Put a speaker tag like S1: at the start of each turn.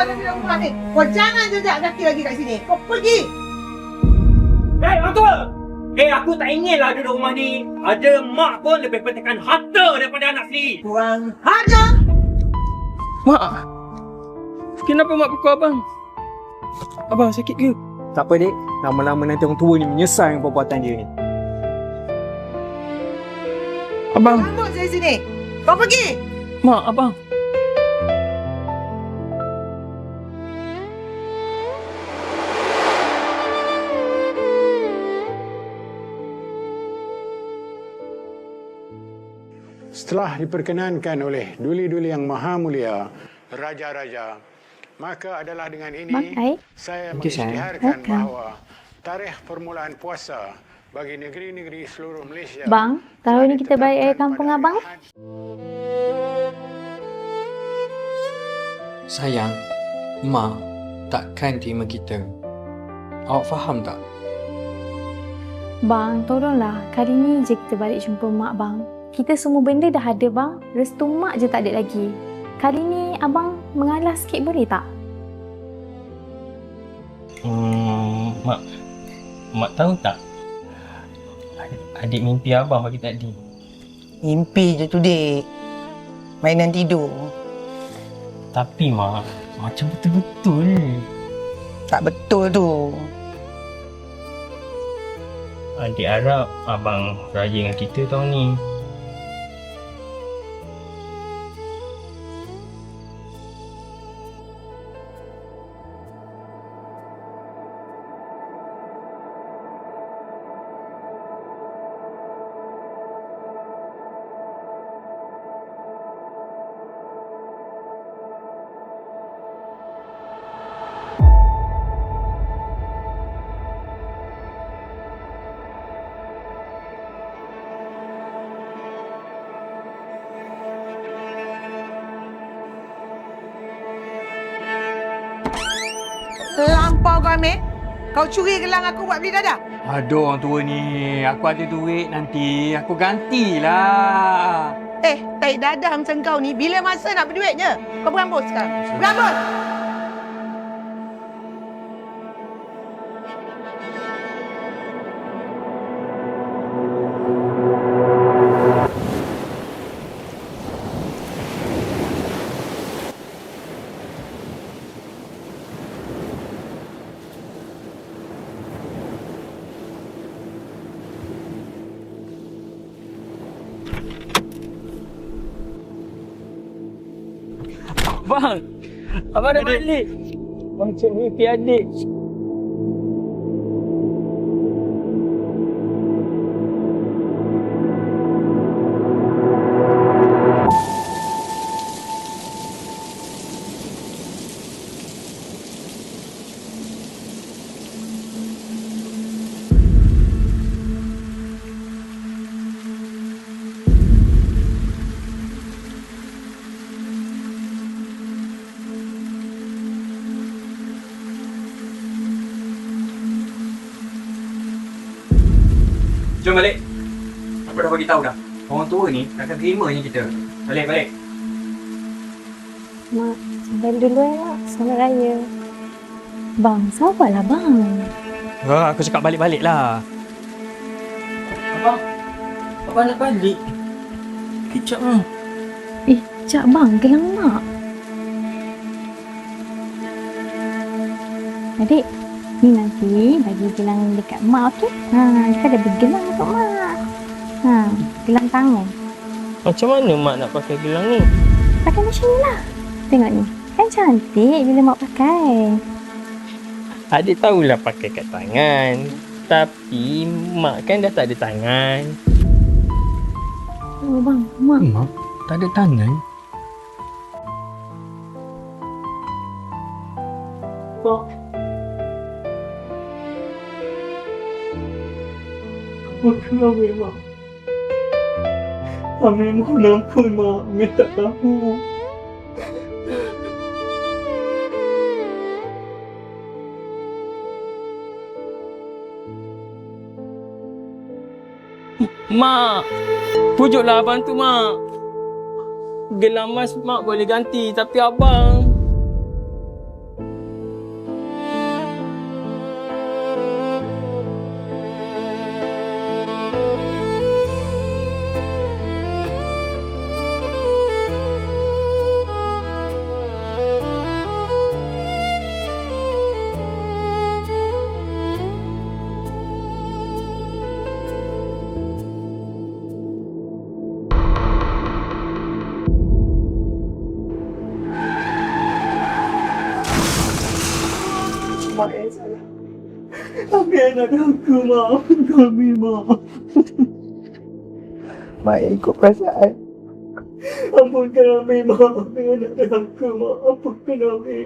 S1: dia bilang rumah ni. Kau jangan jejak kaki lagi kat sini. Kau pergi.
S2: Orang tua! Aku tak inginlah duduk rumah ni. Ada mak pun lebih pentingkan harta daripada anak sendiri.
S1: Kurang ajar.
S3: Mak! Kenapa mak pukul abang? Abang sakit ke?
S4: Tak apa, Dik. Lama-lama nanti orang tua ni menyesal dengan perbuatan dia ni.
S3: Abang!
S1: Rambut dari sini. Kau pergi.
S3: Mak, abang!
S5: Setelah diperkenankan oleh duli-duli yang maha mulia, raja-raja, maka adalah dengan ini saya mengisytiharkan bahawa tarikh permulaan puasa bagi negeri-negeri seluruh Malaysia.
S6: Bang, tahun ni kita balik air kampung abang.
S7: Sayang, Mak takkan terima kita. Awak faham tak?
S6: Bang, tolonglah. Kali ni je kita balik jumpa mak bang. Kita semua benda dah ada bang. Restu mak je tak ada lagi. Kali ni abang mengalah sikit boleh tak?
S3: Mak tahu tak? Adik mimpi abang pagi tadi.
S8: Mimpi je tu, Dik. Mainan tidur.
S3: Tapi mak, macam betul-betul.
S8: Tak betul tu.
S3: Adik harap abang raya dengan kita tahun ni.
S1: Lampau kau ambil. Kau curi gelang aku buat beli dadah.
S4: Aduh, orang tua ni. Aku ada duit nanti. Aku gantilah.
S1: Tarik dadah macam kau ni. Bila masa nak berduitnya? Kau berambus sekarang. Berambus!
S3: Abang! Abang dah balik! Macam mimpi adik.
S4: Jom balik. Aku dah bagi tahu dah. Orang tua ni takkan terimanya kita. Balik.
S6: Mak, sampai dulu mak. Selamat raya. Bang, sabarlah bang.
S4: Aku cakap balik-balik lah.
S3: Abang nak balik? Kejap lah.
S6: Cak bang, gelang mak. Adik, ni nanti bagi gelang dekat mak, okey? Kita ada bergelang untuk mak. Gelang tangan.
S3: Macam mana mak nak pakai gelang ni?
S6: Pakai macam ni lah. Tengok ni. Kan cantik bila mak pakai.
S3: Adik tahulah pakai kat tangan. Tapi mak kan dah tak ada tangan.
S6: Oh bang, mak.
S4: Mak, tak ada tangan.
S3: Apa kenapa mak? Amin mohon ampun mak. Amin tak tahu. Mak, pujuklah abang tu mak. Gelang mas mak boleh ganti, tapi abang
S2: anak aku, Mak. Maafkan kami, Mak.
S8: Mak ikut perasaan.
S2: Ampunkan kami, Mak. Dengan anak aku, Mak. Ampunkan kami.